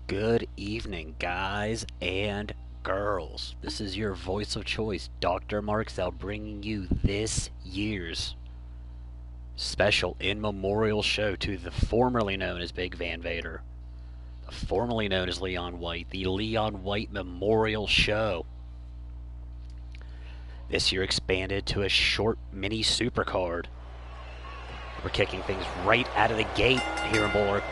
Good evening, guys and girls. This is your voice of choice, DrMarxout, bringing you this year's special in memorial show to the formerly known as Big Van Vader, the formerly known as Leon White, the Leon White Memorial Show. This year expanded to a short mini supercard. We're kicking things right out of the gate here in Boulder,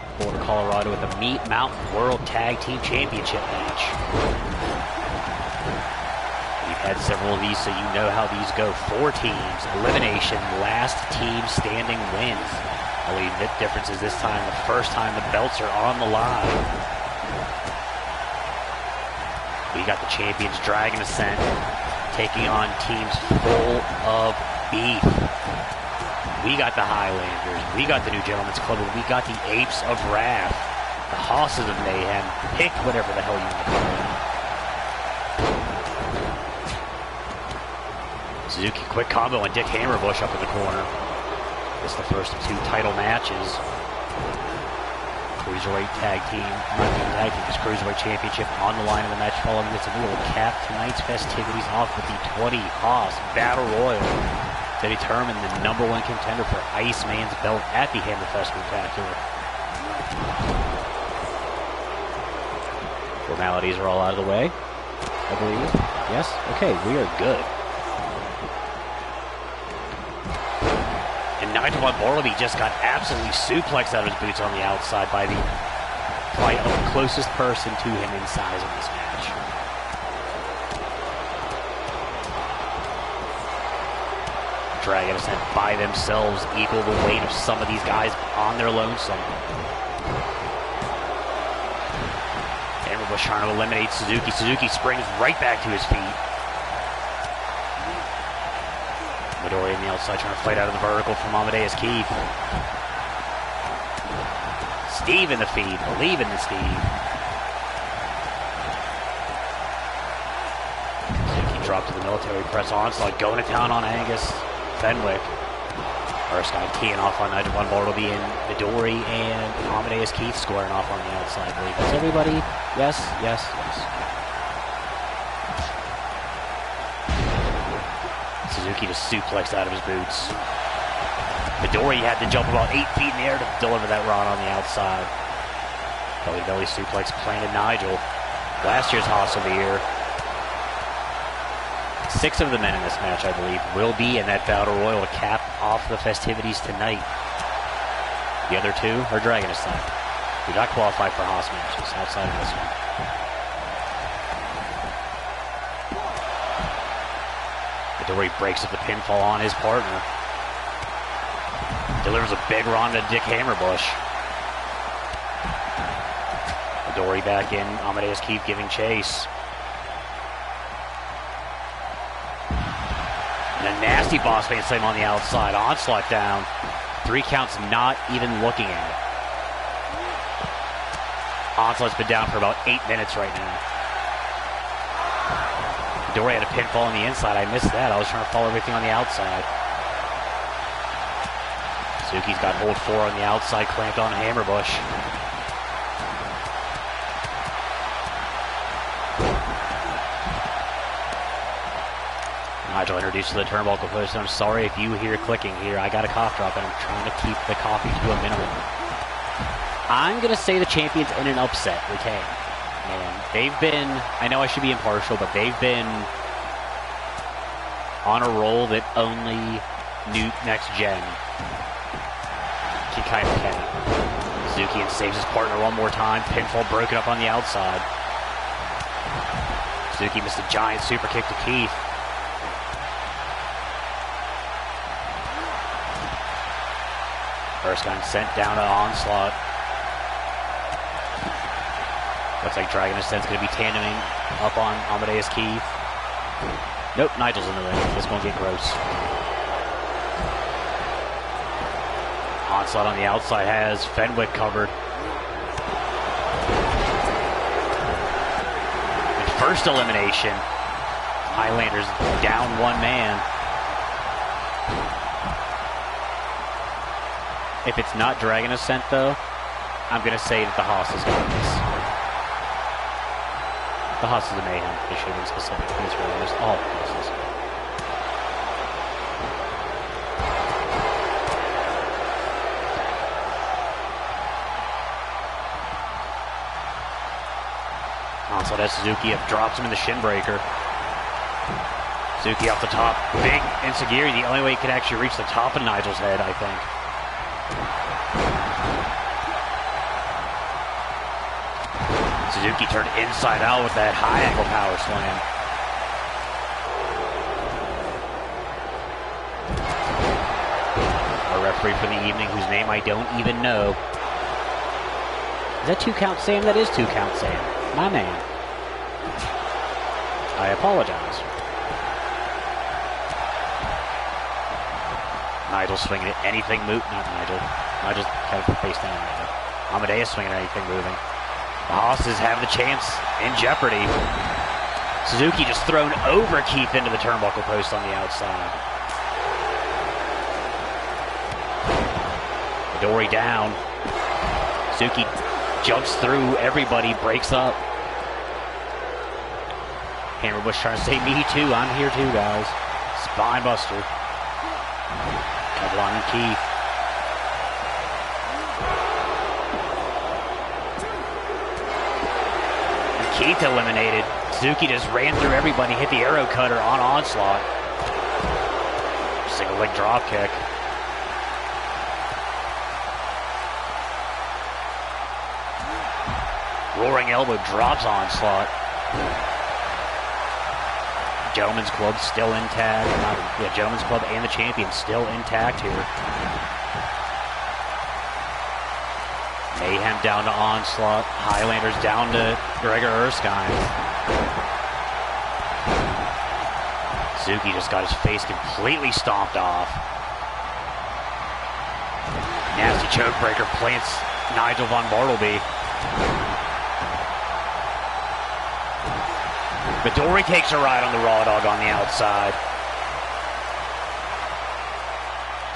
Colorado with the Meat Mountain World Tag Team Championship match. We've had several of these, so you know how these go. 4 teams, elimination, last team standing wins. Only the difference is this time, the first time the belts are on the line. We got the champions Dragon Ascent taking on teams full of beef. We got the Highlanders, we got the New Gentlemen's Club, and we got the Apes of Wrath, the Hosses of Mayhem. Pick whatever the hell you want to call it. Suzuki quick combo and Dick Hammerbush up in the corner. This is the first of 2 title matches. Cruiserweight Tag Team, not even Tag Team, it's Cruiserweight Championship on the line of the match following this. And we will cap tonight's festivities off with the 20-Hoss Battle Royal to determine the #1 contender for Iceman's belt at the Hammerfest Spectacular. Formalities are all out of the way, I believe. Yes? Okay, we are good. And Nigel Bartleby just got absolutely suplexed out of his boots on the outside by the closest person to him in size in this match. Dragon Ascent by themselves equal the weight of some of these guys on their lonesome. Hammerbush trying to eliminate Suzuki. Suzuki springs right back to his feet. Midori on the outside trying to fight out of the vertical from Amadeus Keith. Steve in the feed, believe in the Steve. Suzuki dropped to the military press onslaught, going to town on Angus Fenwick. Erskine teeing off on Nigel Bartleby, and Midori and Amadeus Keith squaring off on the outside. I believe that's everybody. Yes, yes, yes. Suzuki just suplexed out of his boots. Midori had to jump about 8 feet in the air to deliver that rod on the outside. Belly suplex planted Nigel. Last year's Hoss of the Year. 6 of the men in this match, I believe, will be in that Battle Royal to cap off the festivities tonight. The other 2 are Dragon Ascent. We got qualified for Hoss matches outside of this one. Midori breaks up the pinfall on his partner. Delivers a big run to Dick Hammerbush. Midori back in. Amadeus Keith giving chase. And a nasty boss man slam on the outside. Onslaught down. 3 counts, not even looking at it. Onslaught's been down for about 8 minutes right now. Midori had a pinfall on the inside. I missed that. I was trying to follow everything on the outside. Suzuki's got hold 4 on the outside, clamped on Hammerbush. Nigel introduced to the turnbuckle post. I'm sorry if you hear clicking here. I got a cough drop and I'm trying to keep the coffee to a minimum. I'm going to say the champions in an upset retain. And they've been, I know I should be impartial, but they've been on a roll that only New Next Gen can kind of cap. Suzuki saves his partner one more time. Pinfall broken up on the outside. Suzuki missed a giant super kick to Keith. Erskine sent down to Onslaught. Looks like Dragon Ascent's going to be tandeming up on Amadeus Keith. Nope, Nigel's in the ring. This won't get gross. Onslaught on the outside has Fenwick covered. And first elimination. Highlanders down 1 man. If it's not Dragon Ascent, though, I'm going to say that the Hoss has got this. The hustle of mayhem. They should have been specific. It's really just all hustles. So that Suzuki drops him in the shin breaker. Suzuki off the top. Big Insecurity. The only way he could actually reach the top of Nigel's head, I think. Suzuki turned inside out with that high angle power slam. Our referee for the evening, whose name I don't even know. Is that 2 count Sam? That is 2 count Sam. My man. I apologize. Nigel swinging at anything not Nigel. Nigel's kind of face down right now. Amadeus swinging at anything moving. The Hosses have the chance in jeopardy. Suzuki just thrown over Keith into the turnbuckle post on the outside. Midori down. Suzuki jumps through everybody, breaks up. Hammerbush trying to say, me too, I'm here too, guys. Spine buster. Couple on Keith. And Keith eliminated. Suzuki just ran through everybody, hit the arrow cutter on Onslaught. Single leg drop kick. Roaring elbow drops Onslaught. Gentleman's Club still intact. Gentleman's Club and the champion still intact here. Mayhem down to Onslaught. Highlanders down to Gregor Erskine. Suzuki just got his face completely stomped off. Nasty choke breaker plants Nigel von Bartleby. Midori takes a ride on the Raw Dog on the outside.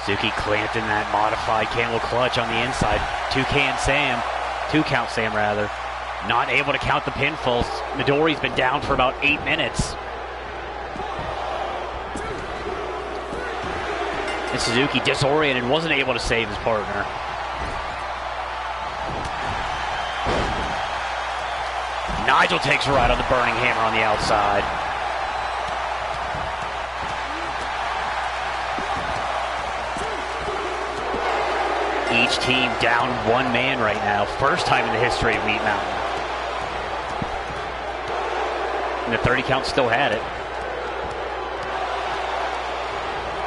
Suzuki clamped in that modified camel clutch on the inside. 2 count Sam rather. Not able to count the pinfalls. Midori's been down for about 8 minutes. And Suzuki disoriented, wasn't able to save his partner. Nigel takes a ride on the Burning Hammer on the outside. Each team down 1 man right now. First time in the history of Wheat Mountain. And the 30 count still had it.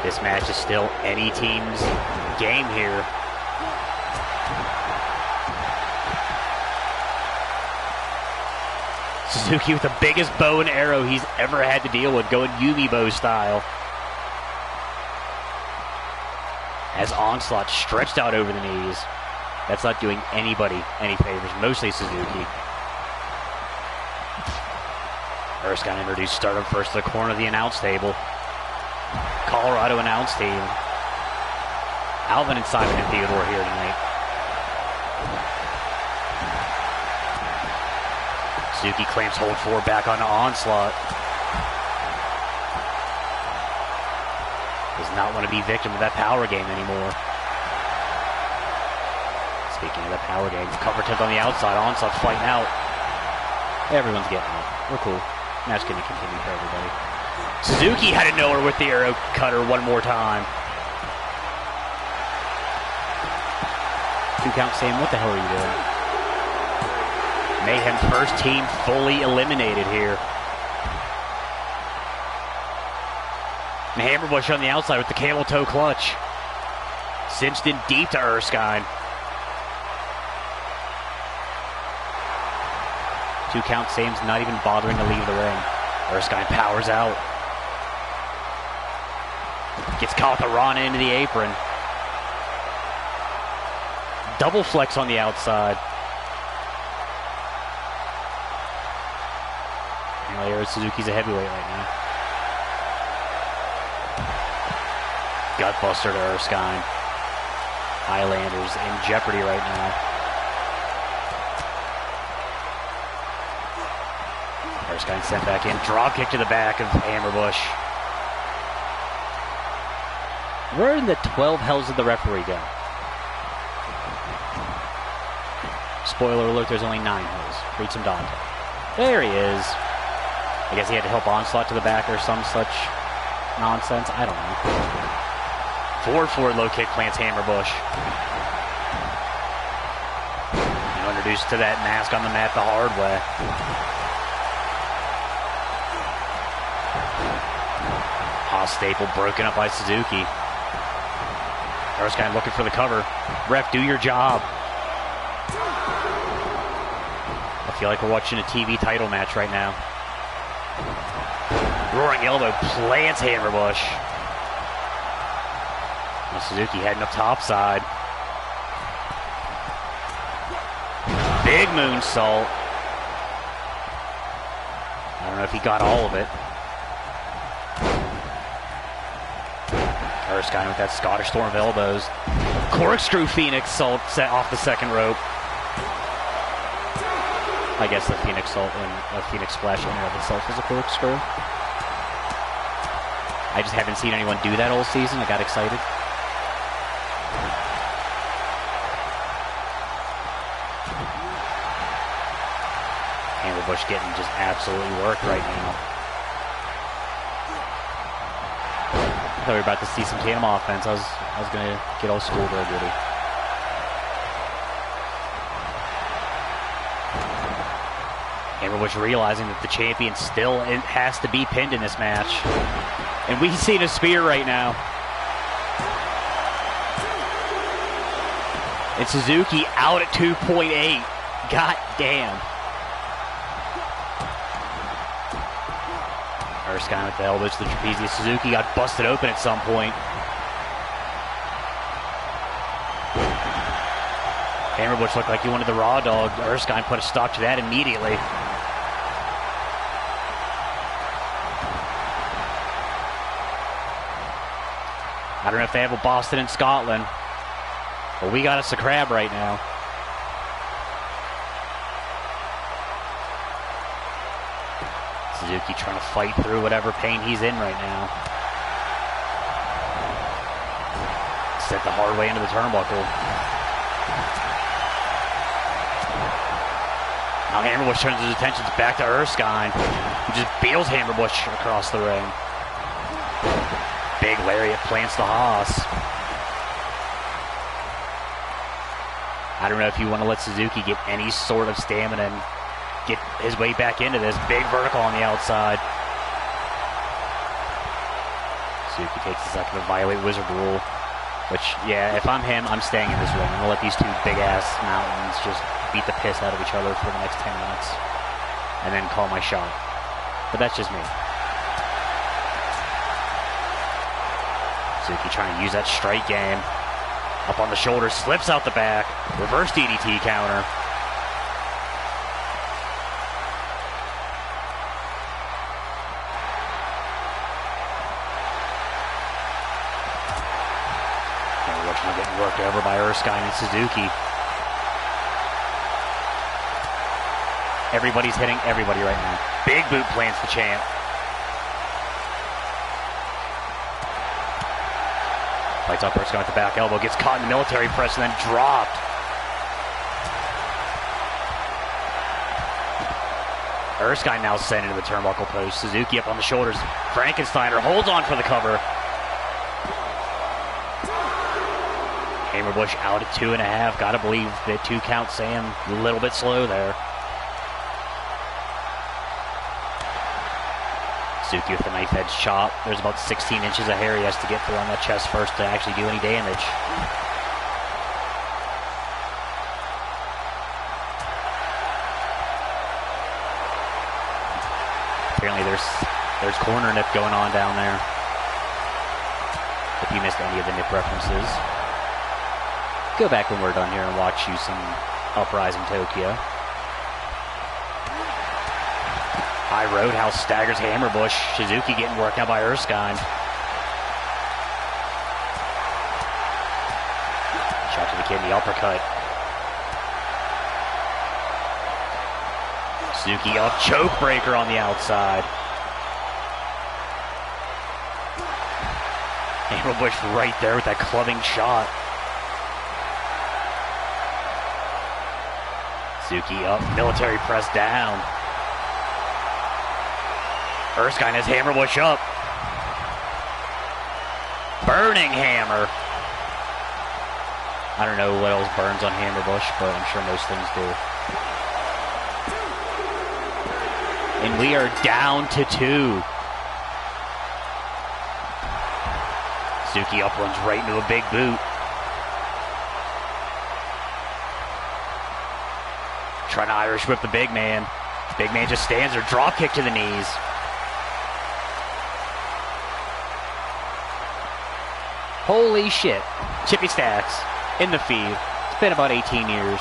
This match is still any team's game here. Suzuki with the biggest bow and arrow he's ever had to deal with, going Yumi bow style. As Onslaught stretched out over the knees. That's not doing anybody any favors, mostly Suzuki. Erskine introduced Stardom first to the corner of the announce table. Colorado announce team. Alvin and Simon and Theodore here tonight. Suzuki clamps hold forward back on Onslaught. Does not want to be victim of that power game anymore. Speaking of that power game, cover tip on the outside. Onslaught fighting out. Everyone's getting it. We're cool. Match going to continue for everybody. Suzuki had to know her with the arrow cutter one more time. 2 count Sam, what the hell are you doing? Mayhem first team fully eliminated here. And Hammerbush on the outside with the camel toe clutch. Cinched in deep to Erskine. 2 count Sam's not even bothering to leave the ring. Erskine powers out. Gets caught with the Rana into the apron. Double flex on the outside. Suzuki's a heavyweight right now. Gutbuster to Erskine. Highlanders in jeopardy right now. Erskine sent back in. Drop kick to the back of Hammerbush. Where in the 12 hells did the referee go? Spoiler alert, there's only 9 hells. Read some Dante. There he is. I guess he had to help Onslaught to the back or some such nonsense. I don't know. Forward low kick plants Hammerbush. Introduced to that mask on the mat the hard way. Haas staple broken up by Suzuki. Erskine looking for the cover. Ref, do your job. I feel like we're watching a TV title match right now. Roaring elbow plants Hammerbush. Now Suzuki heading up topside. Big moonsault. I don't know if he got all of it. Erskine with that Scottish storm of elbows. Corkscrew Phoenix salt set off the second rope. I guess the Phoenix salt and a Phoenix splash in and of itself is a corkscrew. I just haven't seen anyone do that all season. I got excited. Hammerbush getting just absolutely worked right now. I thought we were about to see some tandem offense. I was gonna get all schooled already. Hammerbush realizing that the champion still has to be pinned in this match. And we've seen a spear right now. And Suzuki out at 2.8. God damn. Erskine with the elbows to the trapezius. Suzuki got busted open at some point. Hammerbush looked like he wanted the raw dog. Erskine put a stop to that immediately. I don't know if they have a Boston in Scotland, but we got us a crab right now. Suzuki trying to fight through whatever pain he's in right now. Set the hard way into the turnbuckle. Now Hammerbush turns his attention back to Erskine, who just beals Hammerbush across the ring. Big lariat plants the Haas. I don't know if you want to let Suzuki get any sort of stamina and get his way back into this. Big vertical on the outside. Suzuki takes a second to violate Wizard Rule. Which, yeah, if I'm him, I'm staying in this ring. I'm going to let these two big-ass mountains just beat the piss out of each other for the next 10 minutes. And then call my shot. But that's just me. Suzuki trying to use that strike game. Up on the shoulder, slips out the back. Reverse DDT counter. Getting worked over by Erskine and Suzuki. Everybody's hitting everybody right now. Big boot plants the champ. Fights up Erskine with the back elbow. Gets caught in the military press and then dropped. Erskine now sent into the turnbuckle post. Suzuki up on the shoulders. Frankensteiner holds on for the cover. Hammerbush out at 2.5. Gotta believe that 2 count Sam a little bit slow there. Suzuki with the knife edge chop. There's about 16 inches of hair he has to get through on that chest first to actually do any damage. Apparently there's corner nip going on down there. If you missed any of the nip references, go back when we're done here and watch you some Uprising Tokyo. High Roadhouse staggers Hammerbush. Suzuki getting worked out by Erskine. Shot to the kidney, uppercut. Suzuki up, choke breaker on the outside. Hammerbush right there with that clubbing shot. Suzuki up, military press down. Erskine has Hammerbush up. Burning hammer. I don't know what else burns on Hammerbush, but I'm sure most things do. And we are down to 2. Suzuki up runs right into a big boot. Trying to Irish whip the big man. Big man just stands there, drop kick to the knees. Holy shit. Chippy Stacks in the feed. It's been about 18 years.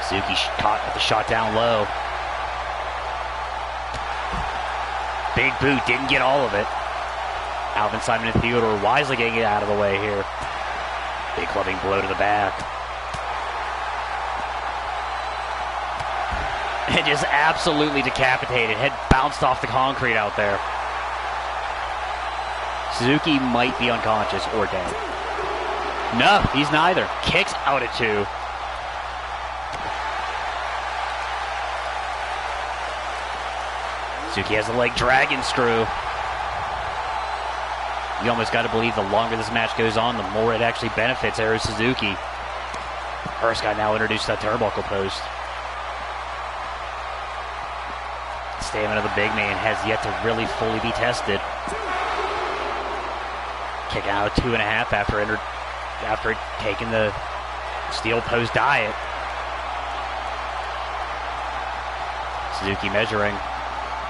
Suzuki caught with the shot down low. Big boot, didn't get all of it. Alvin Simon and Theodore wisely getting it out of the way here. Big clubbing blow to the back. And just absolutely decapitated. Head bounced off the concrete out there. Suzuki might be unconscious or dead. No, he's neither. Kicks out at 2. Suzuki has a leg dragon screw. You almost got to believe the longer this match goes on, the more it actually benefits Eru Suzuki. Erskine now introduced that turnbuckle post. Stamina of the big man has yet to really fully be tested. Kicking out 2.5 after taking the steel post diet. Suzuki measuring.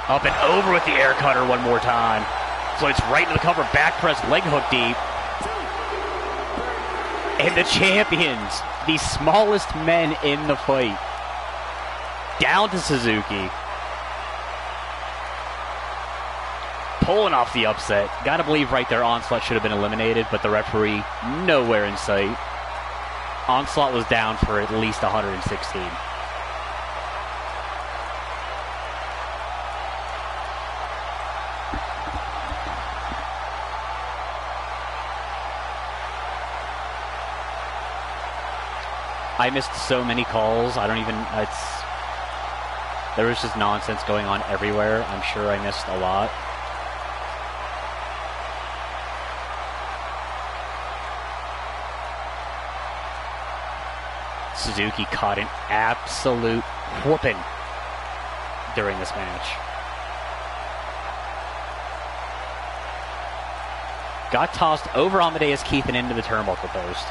Up and over with the air cutter one more time. Floats right into the cover, back press, leg hook deep. And the champions, the smallest men in the fight, down to Suzuki. Pulling off the upset. Gotta believe right there Onslaught should have been eliminated, but the referee nowhere in sight. Onslaught was down for at least 116. I missed so many calls. I don't even, there was just nonsense going on everywhere. I'm sure I missed a lot. Suzuki caught an absolute whooping during this match. Got tossed over Amadeus Keith and into the turnbuckle post.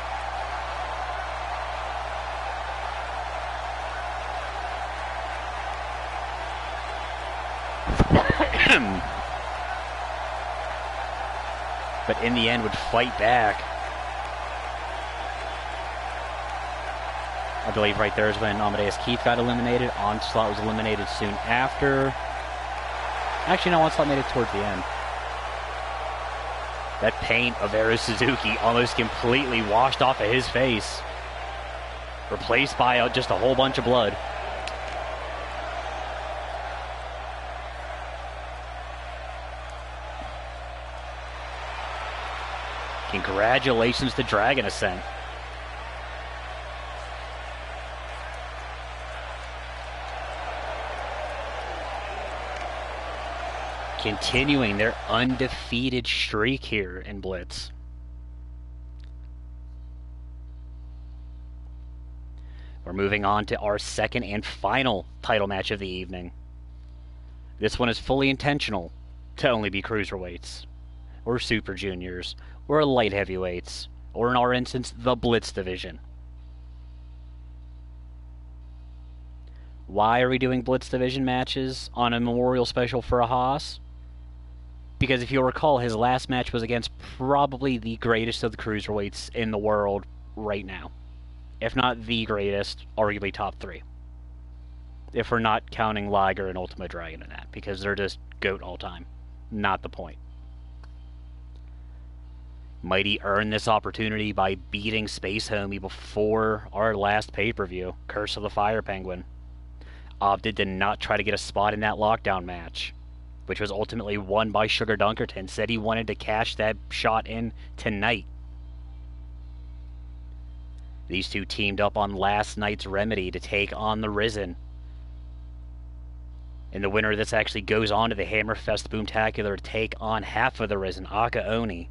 But in the end would fight back. I believe right there is when Amadeus Keith got eliminated. Onslaught was eliminated soon after. Actually, no, Onslaught made it towards the end. That paint of Eru Suzuki almost completely washed off of his face. Replaced by just a whole bunch of blood. Congratulations to Dragon Ascent. Continuing their undefeated streak here in Blitz. We're moving on to our second and final title match of the evening. This one is fully intentional to only be cruiserweights, or super juniors, or light heavyweights, or in our instance, the Blitz division. Why are we doing Blitz division matches on a memorial special for a Haas? Because if you'll recall, his last match was against probably the greatest of the cruiserweights in the world right now. If not the greatest, arguably top 3. If we're not counting Liger and Ultimo Dragon in that, because they're just GOAT all time. Not the point. Mighty earned this opportunity by beating Space Homie before our last pay-per-view, Curse of the Fire Penguin. Opted to not try to get a spot in that lockdown match, which was ultimately won by Sugar Dunkerton. Said he wanted to cash that shot in tonight. These two teamed up on last night's Remedy to take on the Risen. And the winner of this actually goes on to the Hammerfest Boomtacular to take on half of the Risen, Aka Oni.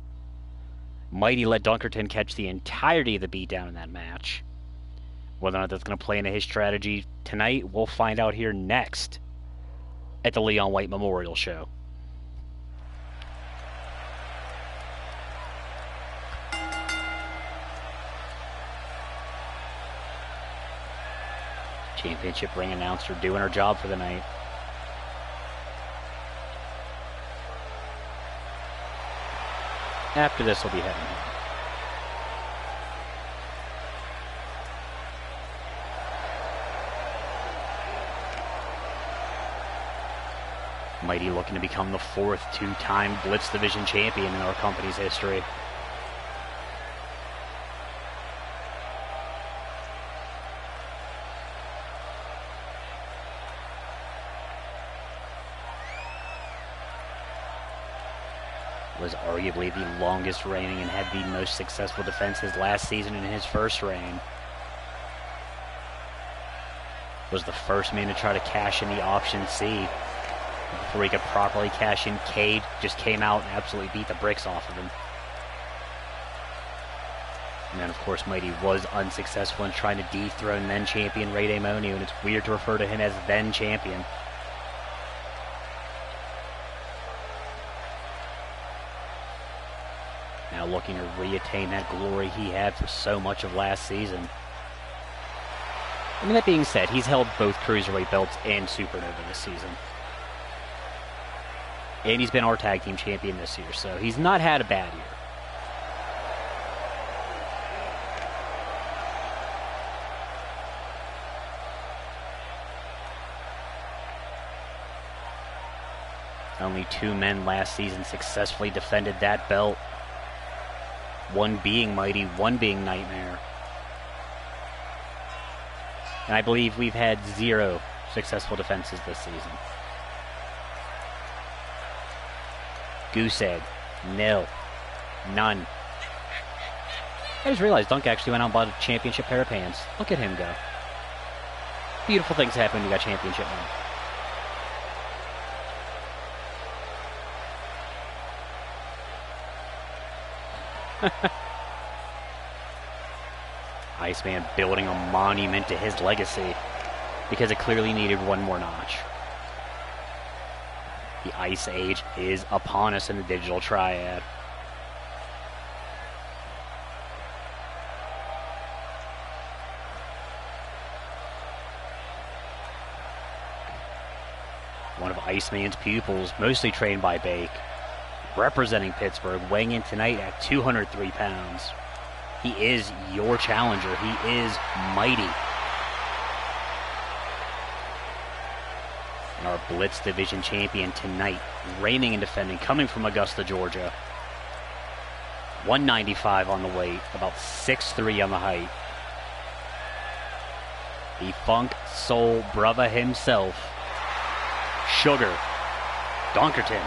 Mighty let Dunkerton catch the entirety of the beatdown in that match. Whether or not that's going to play into his strategy tonight, we'll find out here next at the Leon White Memorial Show. Championship ring announcer doing her job for the night. After this, we'll be heading home. Mighty looking to become the fourth two-time Blitz Division champion in our company's history. Was arguably the longest reigning and had the most successful defenses last season in his first reign. Was the first man to try to cash in the option C. Before he could properly cash in, Cade just came out and absolutely beat the bricks off of him. And then, of course, Mighty was unsuccessful in trying to dethrone then-champion Ray Damonio, and it's weird to refer to him as then-champion. Now looking to reattain that glory he had for so much of last season. I mean, that being said, he's held both Cruiserweight belts and Supernova this season. And he's been our tag team champion this year, so he's not had a bad year. Only two men last season successfully defended that belt. One being Mighty, one being Nightmare. And I believe we've had 0 successful defenses this season. Goosehead, nil, none. I just realized Dunk actually went out and bought a championship pair of pants. Look at him go. Beautiful things happen when you got championship money. Iceman building a monument to his legacy because it clearly needed one more notch. The Ice Age is upon us in the Digital Triad. One of Iceman's pupils, mostly trained by Bake, representing Pittsburgh, weighing in tonight at 203 pounds. He is your challenger. He is Mighty. And our Blitz Division champion tonight, reigning and defending, coming from Augusta, Georgia. 195 on the weight, about 6'3" on the height. The Funk Soul Brother himself, Sugar Dunkerton.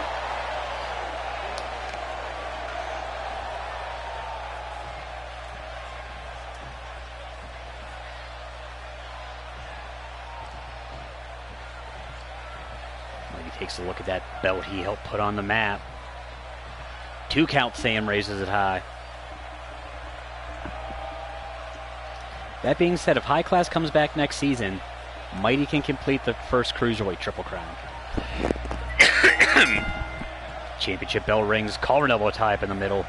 Takes a look at that belt he helped put on the map. 2 count. Sam raises it high. That being said, if High Class comes back next season, Mighty can complete the first Cruiserweight Triple Crown. Championship bell rings, collar and elbow tie up in the middle.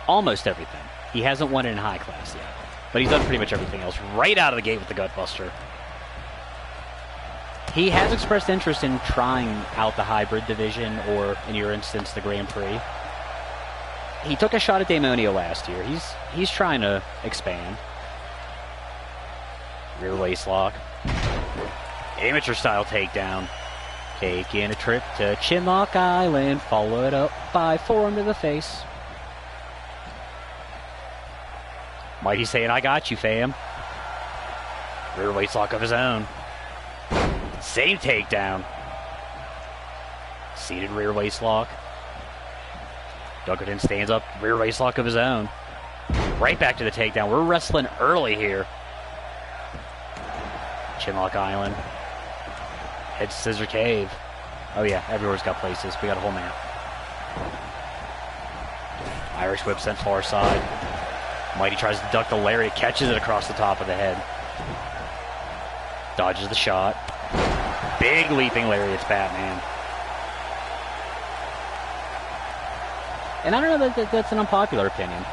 Almost everything. He hasn't won it in High Class yet, but he's done pretty much everything else right out of the gate with the Gutbuster. He has expressed interest in trying out the hybrid division, or in your instance, the Grand Prix. He took a shot at Damonio last year. He's trying to expand. Rear waist lock. Amateur style takedown. Taking a trip to Chinlock Island, followed up by forearm to the face. Mighty saying, I got you, fam. Rear waist lock of his own. Same takedown. Seated rear waist lock. Dunkerton stands up, rear waist lock of his own. Right back to the takedown. We're wrestling early here. Chinlock Island. Head scissor cave. Oh yeah, everywhere's got places. We got a whole map. Irish whip sent far side. Mighty tries to duck the lariat, catches it across the top of the head. Dodges the shot. Big leaping lariats, Batman. And I don't know that that's an unpopular opinion.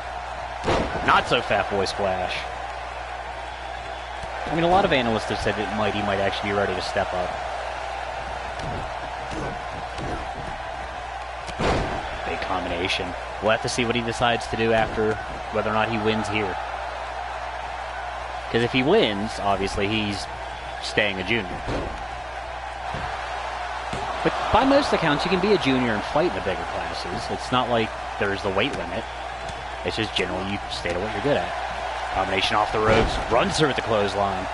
Not so Fat Boy Splash. I mean, a lot of analysts have said that Mighty might actually be ready to step up. Big combination. We'll have to see what he decides to do after, whether or not he wins here. Because if he wins, obviously he's staying a junior. But by most accounts, you can be a junior and fight in the bigger classes. It's not like there's the weight limit. It's just generally you stay to what you're good at. Combination off the ropes, runs through with the clothesline.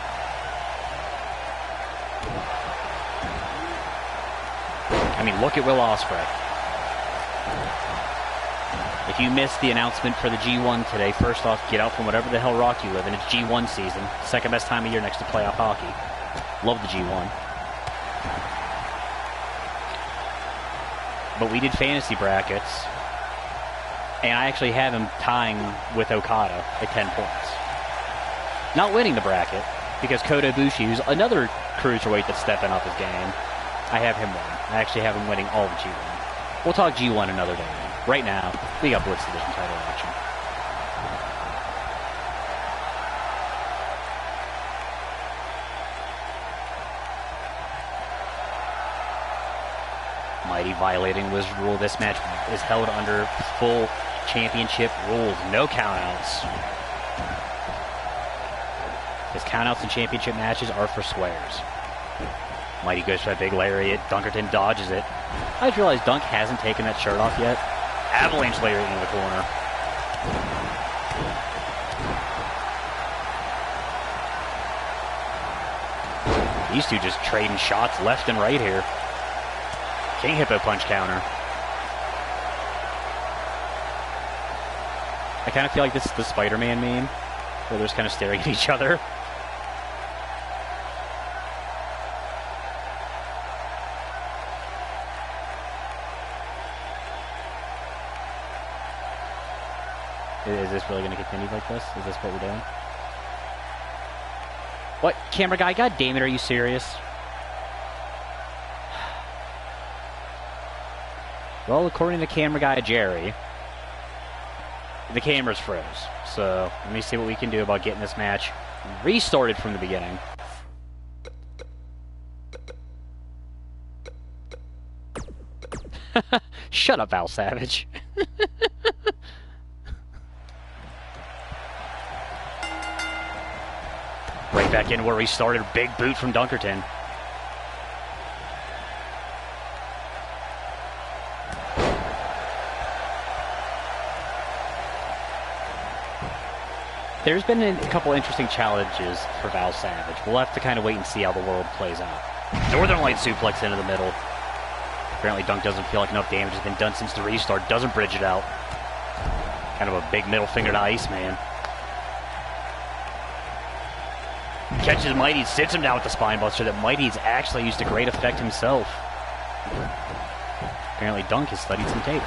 I mean, look at Will Ospreay. If you missed the announcement for the G1 today, first off, get out from whatever the hell rock you live in. It's G1 season. Second best time of year next to playoff hockey. Love the G1. But we did fantasy brackets, and I actually have him tying with Okada at 10 points. Not winning the bracket, because Kota Ibushi, who's another cruiserweight that's stepping up his game, I have him winning. I actually have him winning all the G1. We'll talk G1 another day. Right now, we got Blitz Division title action. Mighty violating Wizard rule. This match is held under full championship rules. No countouts. His countouts in championship matches are for swears. Mighty goes for that big lariat. Dunkerton dodges it. I just realized Dunk hasn't taken that shirt off yet. Avalanche lariat in the corner. These two just trading shots left and right here. King Hippo punch counter. I kind of feel like this is the Spider-Man meme, where they're just kind of staring at each other. Is this really going to continue like this? Is this what we're doing? What? Camera guy, god damn it, are you serious? Well, according to camera guy Jerry, the cameras froze. So, let me see what we can do about getting this match restarted from the beginning. Shut up, Val Savage. Right back in where we started. Big boot from Dunkerton. There's been a couple interesting challenges for Val Savage. We'll have to kind of wait and see how the world plays out. Northern Light suplex into the middle. Apparently Dunk doesn't feel like enough damage has been done since the restart. Doesn't bridge it out. Kind of a big middle finger to Iceman. Catches Mighty, sits him down with the spine buster that Mighty's actually used to great effect himself. Apparently Dunk has studied some tape.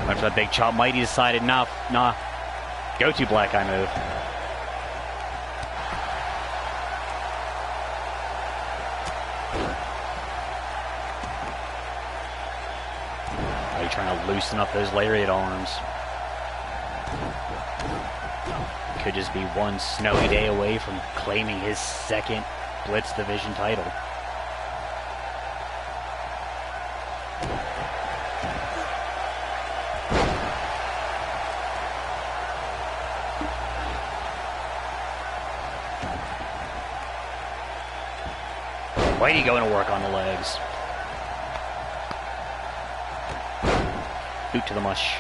After that big chop, Mighty decided, nah, go to black eye move. Mighty trying to loosen up those lariat arms. Could just be one snowy day away from claiming his second Blitz Division title. Mighty going to work on the legs. Boot to the mush.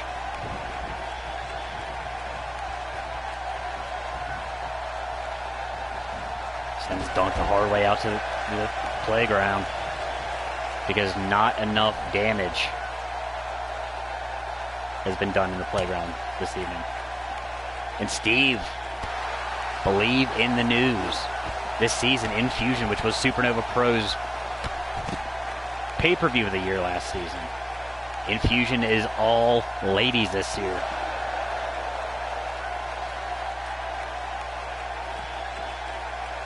Sends Dunk the hard way out to the playground because not enough damage has been done in the playground this evening. And Steve, believe in the news. This season, Infusion, which was Supernova Pro's pay-per-view of the year last season. Infusion is all ladies this year.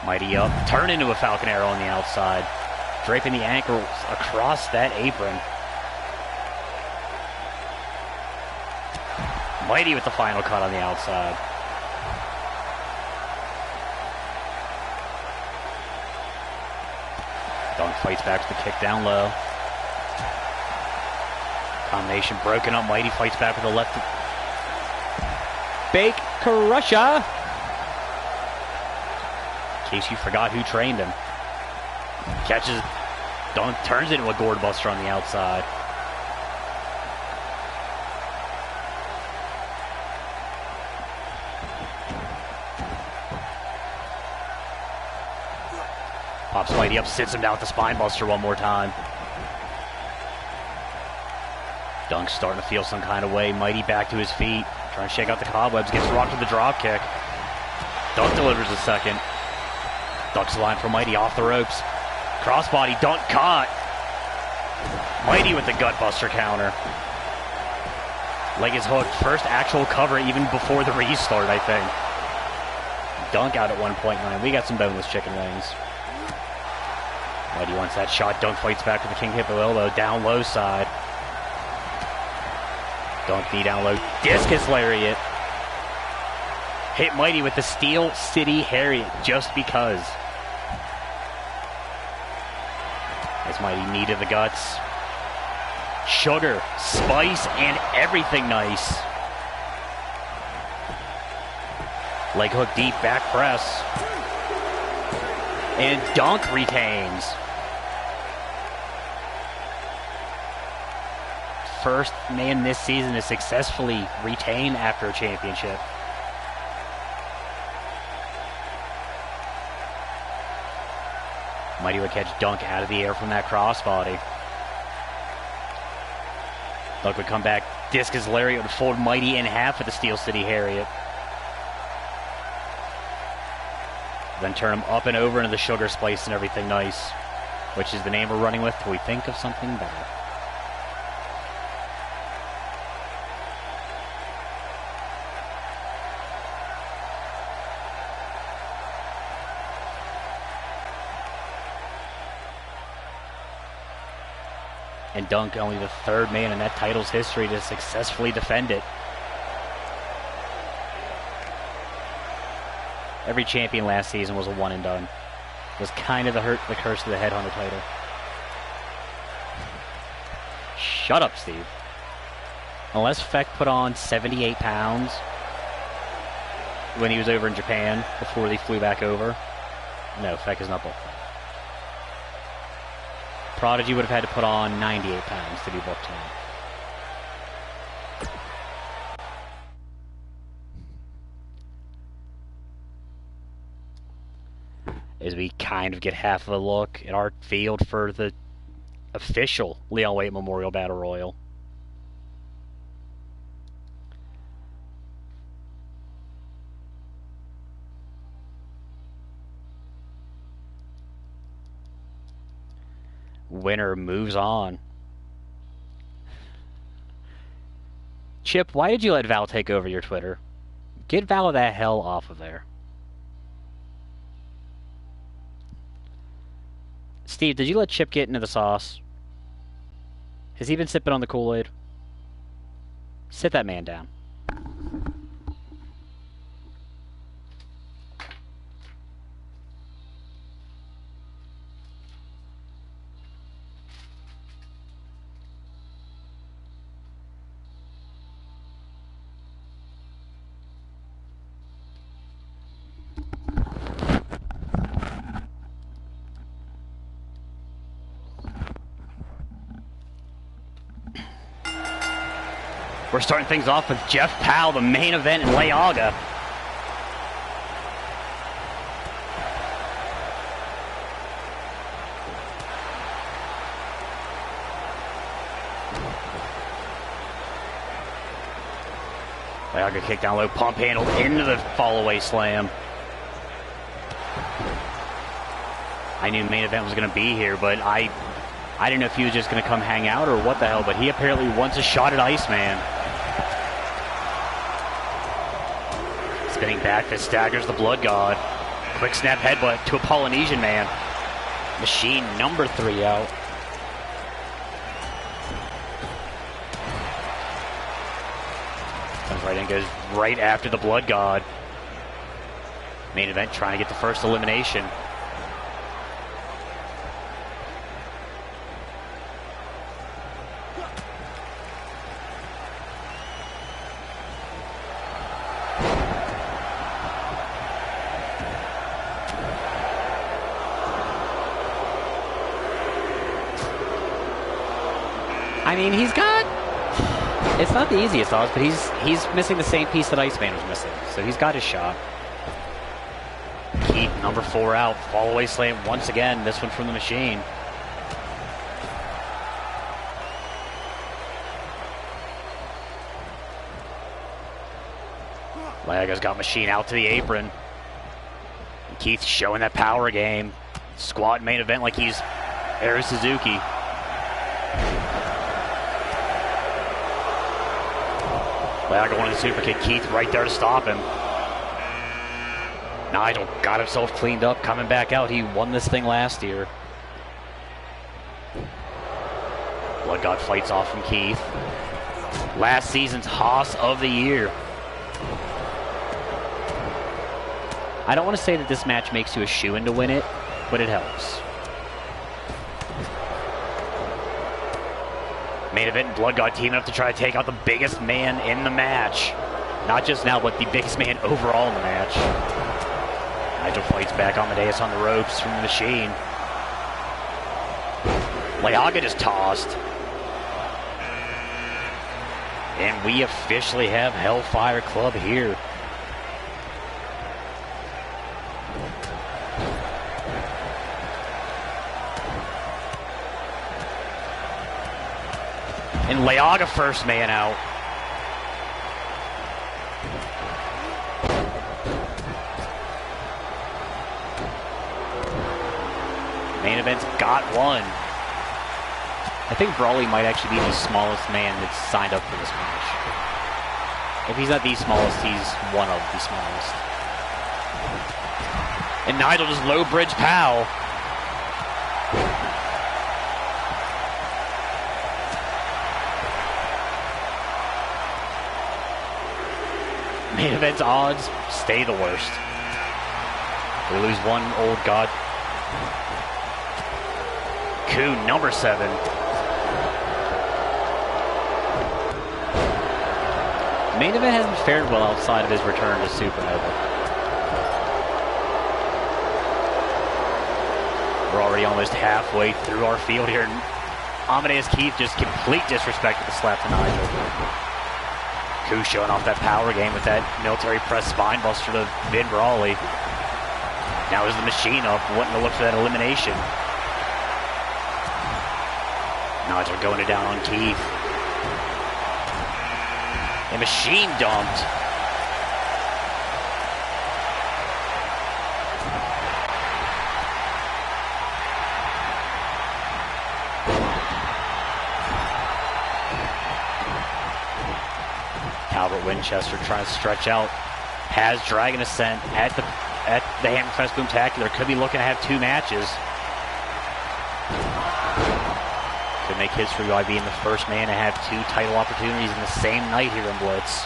Mighty up, turn into a Falcon Arrow on the outside, draping the ankles across that apron. Mighty with the final cut on the outside. Dunk fights back to the kick down low. Combination broken up. Mighty fights back with the left. Bake Crusher. In case you forgot who trained him. Catches Dunk, turns into a gourd buster on the outside. Pops Mighty up, sits him down with the spine buster one more time. Dunk's starting to feel some kind of way. Mighty back to his feet, trying to shake out the cobwebs, gets rocked with the drop kick. Dunk delivers a second. Dunk's the line for Mighty off the ropes. Crossbody, Dunk caught. Mighty with the gut buster counter. Leg is hooked. First actual cover even before the restart, I think. Dunk out at 1.9. We got some boneless chicken wings. Mighty wants that shot. Dunk fights back with the King Hippo elbow. Down low side. Dunk knee down low. Discus lariat. Hit Mighty with the Steel City Harriet just because. As Mighty knee to the guts. Sugar, spice, and everything nice. Leg hook deep, back press. And Dunk retains. First man this season to successfully retain after a championship. Mighty would catch Dunk out of the air from that crossbody. Dunk would come back. Discus lariat would fold Mighty in half with the Steel City Harriet. Then turn him up and over into the sugar splice and everything nice, which is the name we're running with till we think of something better. And Dunk, only the third man in that title's history to successfully defend it. Every champion last season was a one and done. It was kind of the curse of the Headhunter title. Shut up, Steve. Unless Feck put on 78 pounds when he was over in Japan before they flew back over. No, Feck is not booked. Prodigy would have had to put on 98 pounds to be booked tonight. As we kind of get half of a look at our field for the official Leon Waite Memorial Battle Royal. Winner moves on. Chip, why did you let Val take over your Twitter? Get Val that hell off of there. Steve, did you let Chip get into the sauce? Has he been sipping on the Kool-Aid? Sit that man down. We're starting things off with Jeff Powell, the main event in Leaga. Leaga kick down low, pump handle into the fall-away slam. I knew the main event was going to be here, but I didn't know if he was just going to come hang out or what the hell, but he apparently wants a shot at Iceman. Spinning back, that staggers the Blood God. Quick snap headbutt to a Polynesian man. Machine number 3 out. Comes right in, goes right after the Blood God. Main event trying to get the first elimination. I mean, he's got... It's not the easiest odds, but he's missing the same piece that Iceman was missing. So he's got his shot. Keith, number 4 out. Fall away slam once again. This one from the Machine. Leaga's got Machine out to the apron. And Keith showing that power game. Squat main event like he's Air Suzuki. Leaga wanted a super kick. Keith right there to stop him. Nigel got himself cleaned up, coming back out. He won this thing last year. Blood God fights off from Keith. Last season's Haas of the Year. I don't want to say that this match makes you a shoo-in to win it, but it helps. Main event, Blood God teaming up to try to take out the biggest man in the match. Not just now, but the biggest man overall in the match. Nigel fights back Amadeus on the ropes from the Machine. Leaga just tossed. And we officially have Hellfire Club here. And Leaga first man out. Main event's got one. I think Brawley might actually be the smallest man that's signed up for this match. If he's not the smallest, he's one of the smallest. And Nigel just low bridge Powell. Main event's odds stay the worst. We lose one old god. Coup number 7. Main event hasn't fared well outside of his return to Supernova. We're already almost halfway through our field here. Amadeus Keith just complete disrespect with the slap to Nigel. Coup showing off that power game with that military press spine buster to Vin Brawley. Now is the Machine up, wanting to look for that elimination. Nigel going it down on Keith. The Machine dumped. Albert Winchester trying to stretch out. Has Dragon Ascent at the Hammerfest Boomtacular. Could be looking to have 2 matches. Could make history by being the first man to have 2 title opportunities in the same night here in Blitz.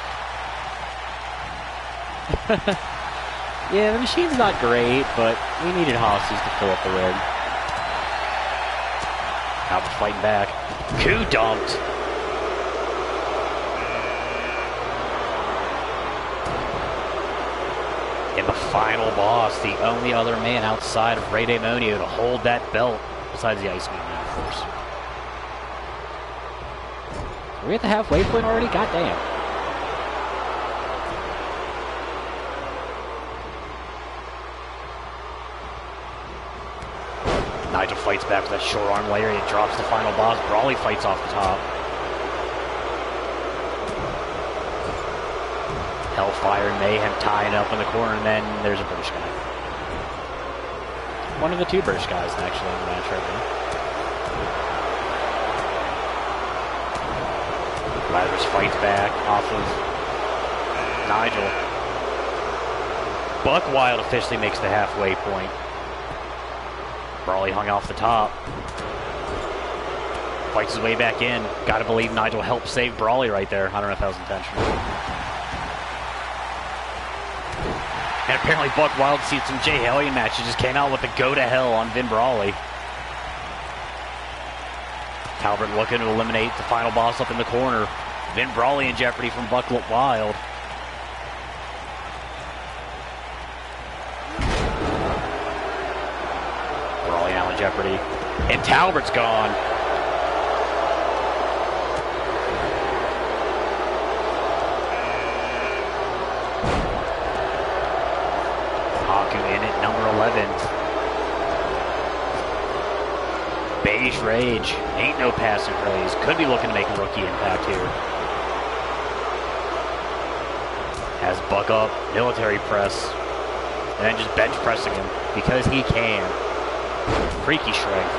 Yeah, the Machine's not great, but we needed Hosties to fill up the ring. Albert fighting back. Coup dumped. And the final boss, the only other man outside of Rey Demonio to hold that belt, besides the Iceman, of course. Are we at the halfway point already? God damn. Nigel fights back with that short arm layer. He drops the final boss. Brawley fights off the top. Hellfire and Mayhem tying up in the corner, and then there's a British guy. One of the two British guys, actually, in the match right now. Lazarus fights back off of Nigel. Buck Wild officially makes the halfway point. Brawley hung off the top. Fights his way back in. Gotta believe Nigel helped save Brawley right there. I don't know if that was intentional. And apparently Buck Wild sees some Jay Hellion matches. Just came out with the go to hell on Vin Brawley. Talbot looking to eliminate the final boss up in the corner. Vin Brawley in jeopardy from Buck Wild. Brawley now in jeopardy. And Talbot's gone. In at number 11. Beige Rage. Ain't no passing praise. Could be looking to make a rookie impact here. Has Buck up. Military press. And then just bench pressing him because he can. Freaky strength.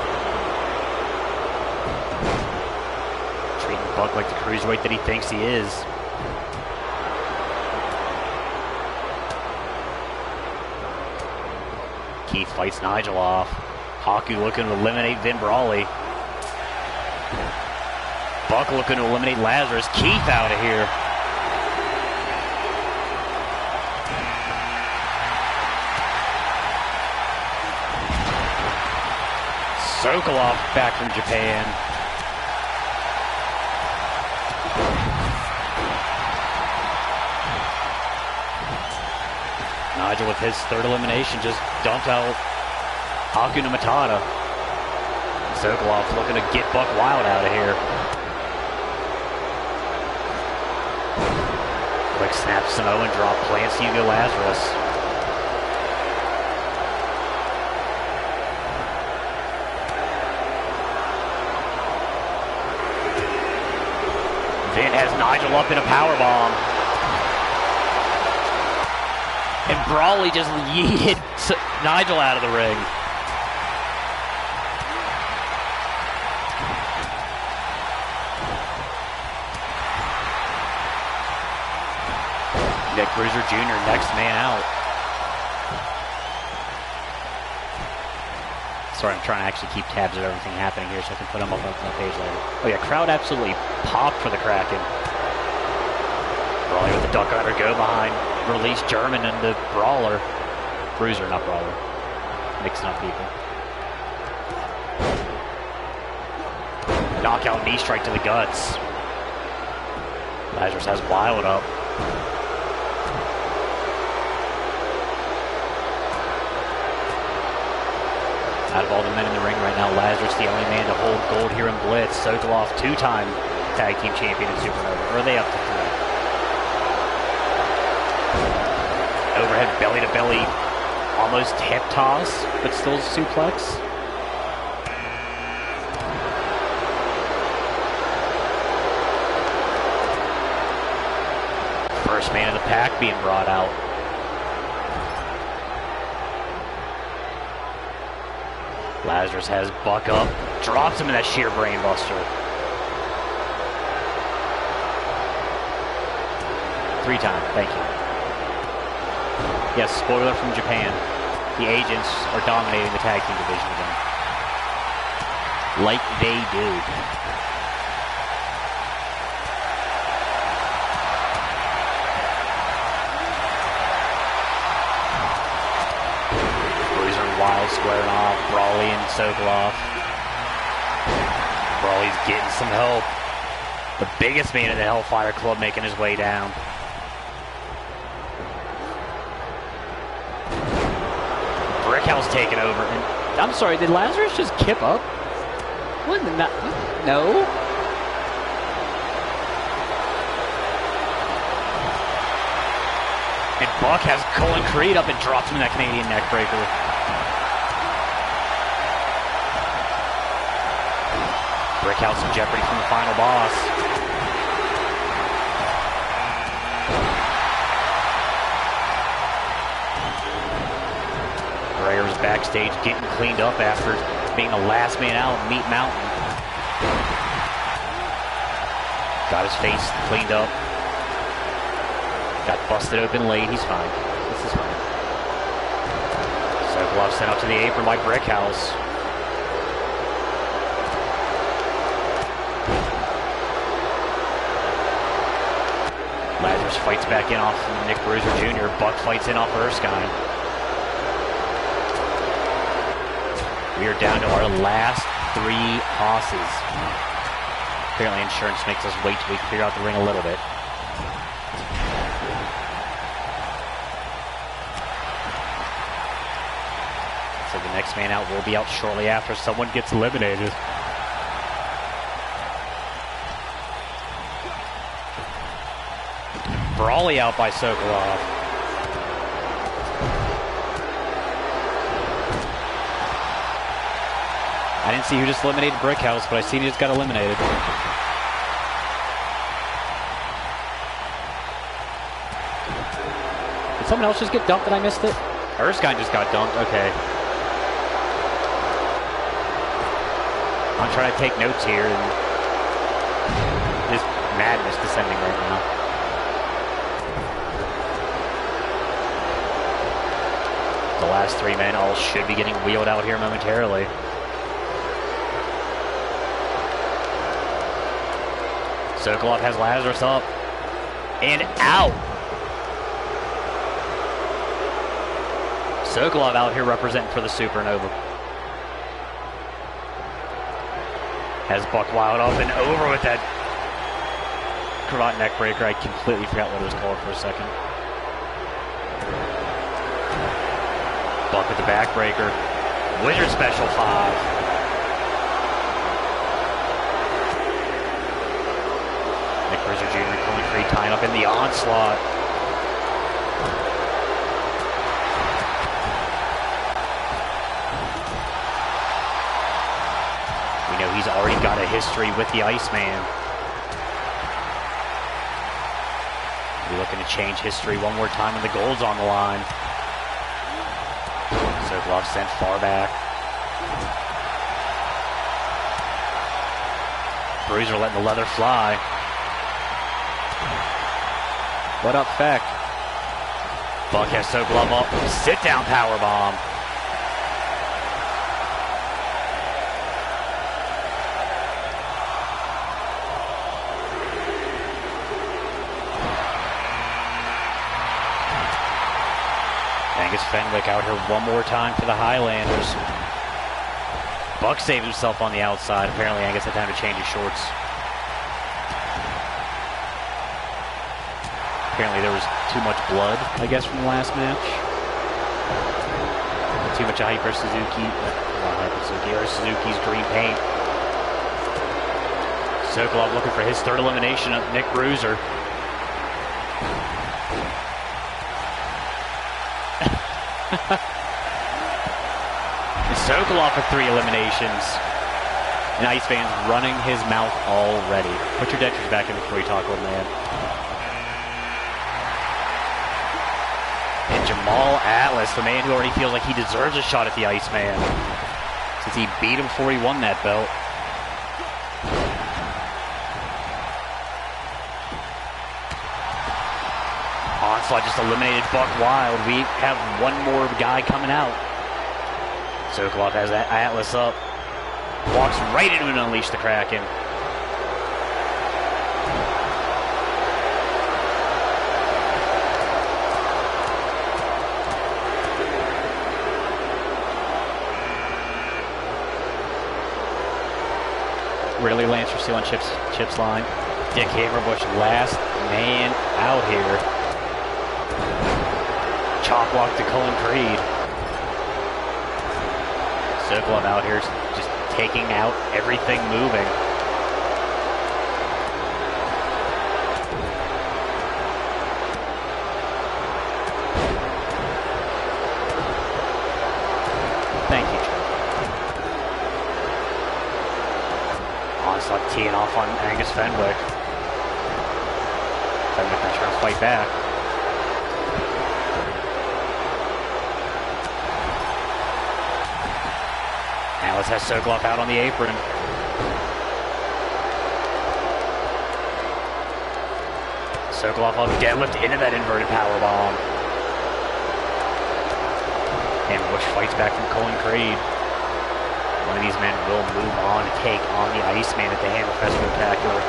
Treating Buck like the cruiserweight that he thinks he is. Keith fights Nigel off. Haku looking to eliminate Vin Brawley. Buck looking to eliminate Lazarus. Keith out of here. Sokolov back from Japan. Nigel with his third elimination just dumped out Hakuna Matata. Sokolov looking to get Buck Wild out of here. Quick snap Samoan drop, plants Hugo Lazarus. Vin has Nigel up in a powerbomb. And Brawley just yeeted Nigel out of the ring. Nick Bruiser Jr., next man out. Sorry, I'm trying to actually keep tabs of everything happening here so I can put them up on the page later. Oh yeah, crowd absolutely popped for the Kraken. Brawley with the duck under go behind. Release German and the Brawler. Bruiser, not Brawler. Mixing up people. Knockout knee strike to the guts. Lazarus has Wild up. Out of all the men in the ring right now, Lazarus the only man to hold gold here in Blitz. Sokolov, two-time tag team champion in Supernova. Or are they up to 3? Overhead belly-to-belly, almost hip toss, but still suplex. First man of the pack being brought out. Lazarus has Buck up, drops him in that sheer brainbuster. 3-time, thank you. Yes, spoiler from Japan. The agents are dominating the tag team division again. Like they do. Bruiser and Wild squaring off. Brawley and Sokolov. Brawley's getting some help. The biggest man in the Hellfire Club making his way down. Brickhouse taking over. And I'm sorry, did Lazarus just kip up? What? No. Buck has Cullen Creed up and drops him in that Canadian neckbreaker. Brickhouse in jeopardy from the final boss. Greger's backstage getting cleaned up after being the last man out in Meat Mountain. Got his face cleaned up. Got busted open late. He's fine. This is fine. Sokolov sent up to the apron by Brickhouse. Lazarus fights back in off Nick Bruiser Jr. Buck fights in off Erskine. We are down to our last 3 hosses. Apparently insurance makes us wait till we clear out the ring a little bit. So the next man out will be out shortly after someone gets eliminated. Brawley out by Sokolov. I didn't see who just eliminated Brickhouse, but I seen he just got eliminated. Did someone else just get dumped and I missed it? Erskine just got dumped, okay. I'm trying to take notes here and just madness descending right now. The last 3 men all should be getting wheeled out here momentarily. Sokolov has Lazarus up and out. Sokolov out here representing for the Supernova. Has Buck Wild up and over with that cravat neck breaker. I completely forgot what it was called for a second. Buck with the backbreaker. Wizard Special 5. Bruiser Jr. Cullen Creed tying up in the onslaught. We know he's already got a history with the Iceman. We're looking to change history one more time when the gold's on the line. Sokolov sent far back. Bruiser letting the leather fly. What up, Feck? Buck has Sokolov up. Sit down powerbomb. Angus Fenwick out here one more time for the Highlanders. Buck saved himself on the outside. Apparently Angus had time to change his shorts. Apparently there was too much blood, I guess, from the last match. Too much Hyper Suzuki. Not Hyper Suzuki, or Suzuki's green paint. Sokolov looking for his 3rd elimination of Nick Bruiser. Sokolov for 3 eliminations. And Iceman's running his mouth already. Put your dentures back in before you talk, old man. And Jamal Atlas, the man who already feels like he deserves a shot at the Iceman, since he beat him before he won that belt. Onslaught just eliminated Buck Wild. We have one more guy coming out. Sokolov has Atlas up. Walks right into an Unleash the Kraken. Really, Lancer still on Chip's line. Dick Haverbush, last man out here. Chop block to Cullen Creed. Sokolov out here just taking out everything moving. Onslaught teeing off on Angus Fenwick. Fenwick not trying to fight back. Alice has Sokolov out on the apron. Sokolov up deadlift into that inverted powerbomb. Hammerbush fights back from Colin Creed. One of these men will move on to take on the Iceman at the Hammerfest Spectacular.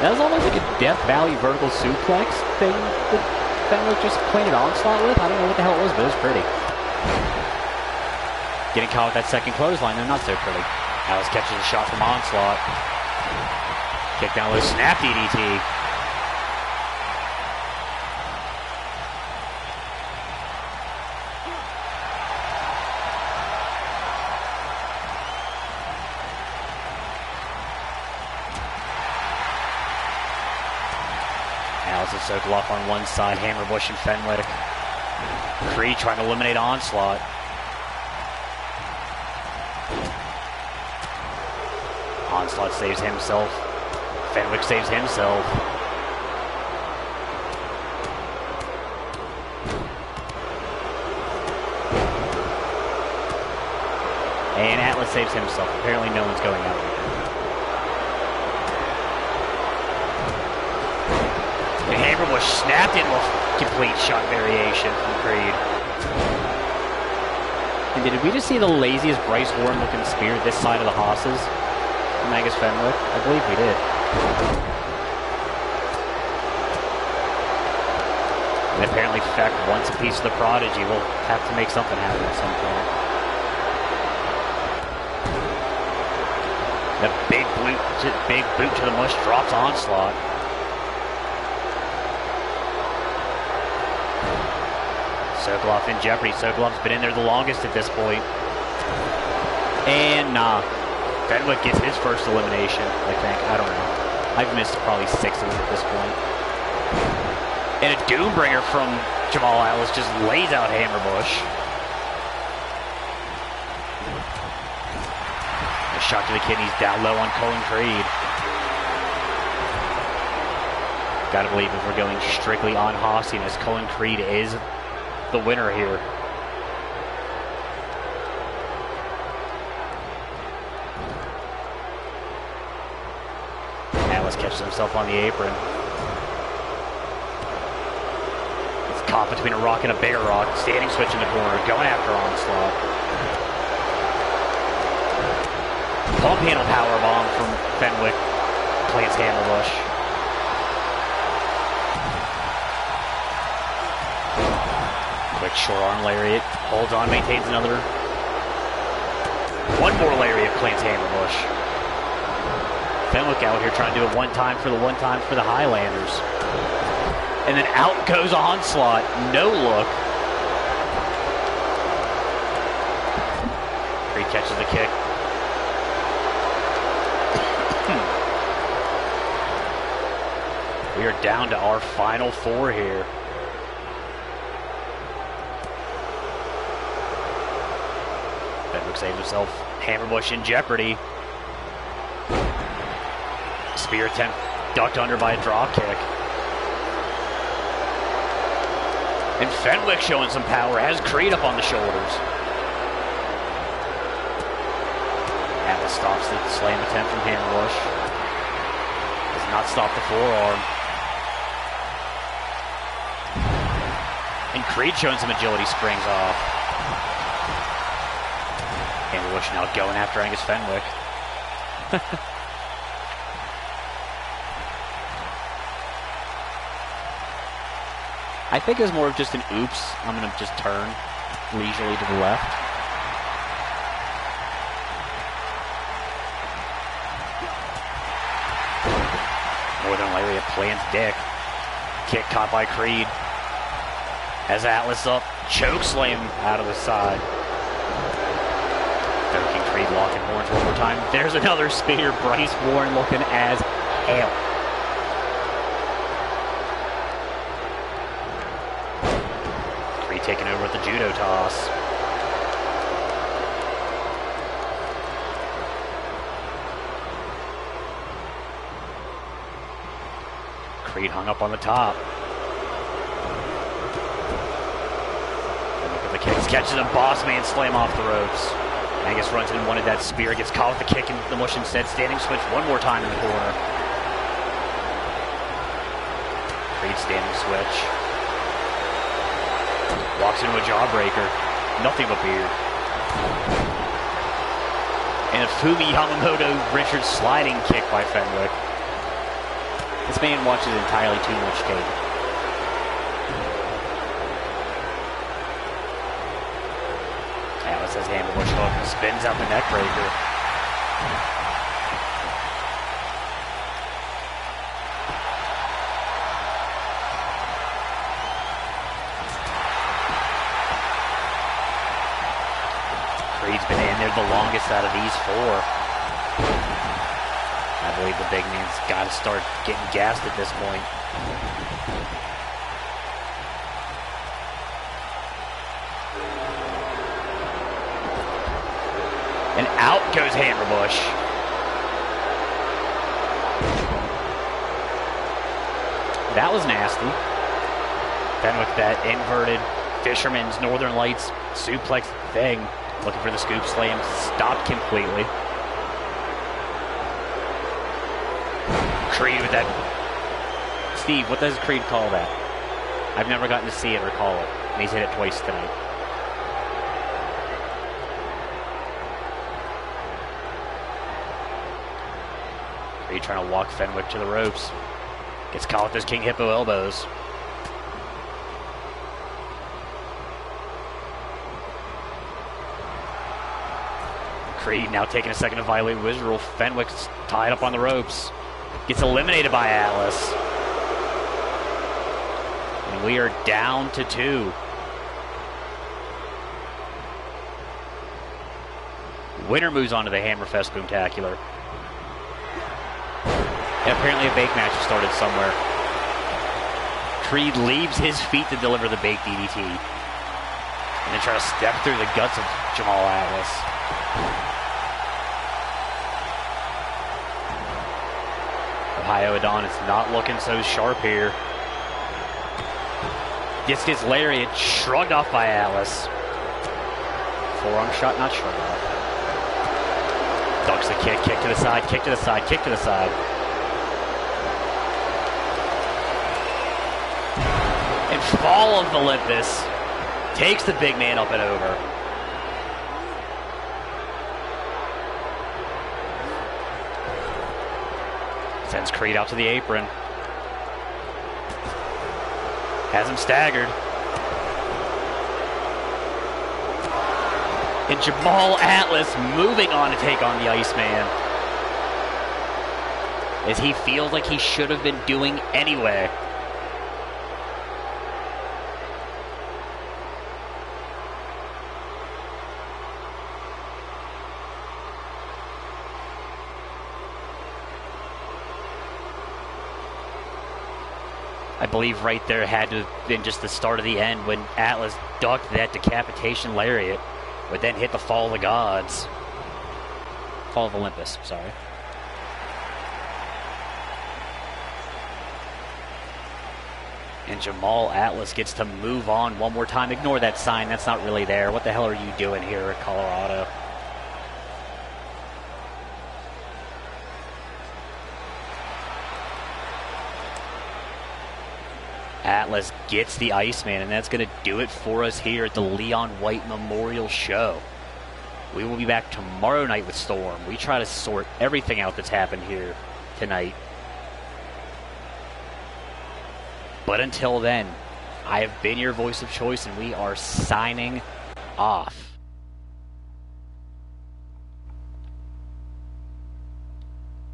That was almost like a Death Valley vertical suplex thing that Fenwick just planted Onslaught with. I don't know what the hell it was, but it was pretty. Getting caught with that second clothesline, though, not so pretty. Alice catches a shot from Onslaught. Kick down low, snap DDT. Alice and Sokolov on one side, Hammerbush and Fenwick. Creed trying to eliminate Onslaught. Onslaught saves himself. Fenwick saves himself. And Atlas saves himself. Apparently no one's going out. And Hammerbush snapped into a complete shot variation from Creed. And did we just see the laziest Bryce Warren looking spear this side of the hosses from Angus Fenwick? I believe we did. And apparently Feck wants a piece of the prodigy. We'll have to make something happen at some point. The big boot to the mush drops Onslaught. Sokolov in jeopardy. Sokolov's been in there the longest at this point. And Fenwick gets his first elimination, I think. I don't know. I've missed probably 6 of them at this point. And a Doombringer from Jamal Atlas just lays out Hammerbush. A shot to the kidneys down low on Colin Creed. Gotta believe if we're going strictly on hossiness, Colin Creed is the winner here. Atlas catches himself on the apron. It's caught between a rock and a bigger rock. Standing switch in the corner, going after Onslaught. Pump handle powerbomb from Fenwick. Plants Hammerbush. Quick short arm lariat. Holds on, maintains another. One more lariat, plants Hammerbush. Fenwick out here trying to do it one time for the Highlanders. And then out goes Onslaught. No look. Creed catches the kick. We are down to our final 4 here. Fenwick saves himself. Hammerbush in jeopardy. Spear attempt ducked under by a drop kick. And Fenwick showing some power. Has Creed up on the shoulders. Atlas stops the slam attempt from Hammerbush. Does not stop the forearm. And Creed showing some agility, springs off. Hammerbush now going after Angus Fenwick. I think it was more of just an oops. I'm going to just turn leisurely to the left. Northern Lariat plants Dick. Kick caught by Creed. As Atlas up, choke slam out of the side. King Creed locking horns one more time. There's another spear. Bryce Warren looking as hell. Creed taking over with the judo toss. Creed hung up on the top. And look at the kicks. Catches a boss man slam off the ropes. Angus runs in and wanted that spear. Gets caught with the kick and the mush instead. Standing switch one more time in the corner. Creed standing switch. Walks into a jawbreaker. Nothing but beard. And a Fumi Yamamoto Richards sliding kick by Fenwick. This man watches entirely too much tape. Atlas has ambush hook and spins out the neck breaker. Creed's been in there the longest out of these four. I believe the big man's got to start getting gassed at this point. And out goes Hammerbush. That was nasty. Fenwick, that inverted Fisherman's Northern Lights suplex thing. Looking for the scoop slam. Stopped completely. Creed with that. Steve, what does Creed call that? I've never gotten to see it or call it. And he's hit it twice tonight. Creed trying to walk Fenwick to the ropes. Gets caught with those King Hippo elbows. Creed now taking a second to violate Wizard Rule. Fenwick's tied up on the ropes. Gets eliminated by Atlas. And we are down to 2. Winner moves on to the Hammerfest Boomtacular. And apparently a bake match has started somewhere. Creed leaves his feet to deliver the baked DDT. And then try to step through the guts of Jamal Atlas. Ohio Adonis not looking so sharp here. Gets his lariat shrugged off by Atlas. Forearm shot, not shrugged off. Ducks the kick, kick to the side, kick to the side, kick to the side. And fall of Olympus takes the big man up and over. Sends Creed out to the apron. Has him staggered. And Jamal Atlas moving on to take on the Iceman. As he feels like he should have been doing anyway. I believe right there had to have been just the start of the end when Atlas ducked that decapitation lariat, but then hit the Fall of the Gods. Fall of Olympus, sorry. And Jamal Atlas gets to move on one more time. Ignore that sign, that's not really there. What the hell are you doing here at Colorado? Atlas gets the Iceman, and that's going to do it for us here at the Leon White Memorial Show. We will be back tomorrow night with Storm. We try to sort everything out that's happened here tonight. But until then, I have been your voice of choice, and we are signing off.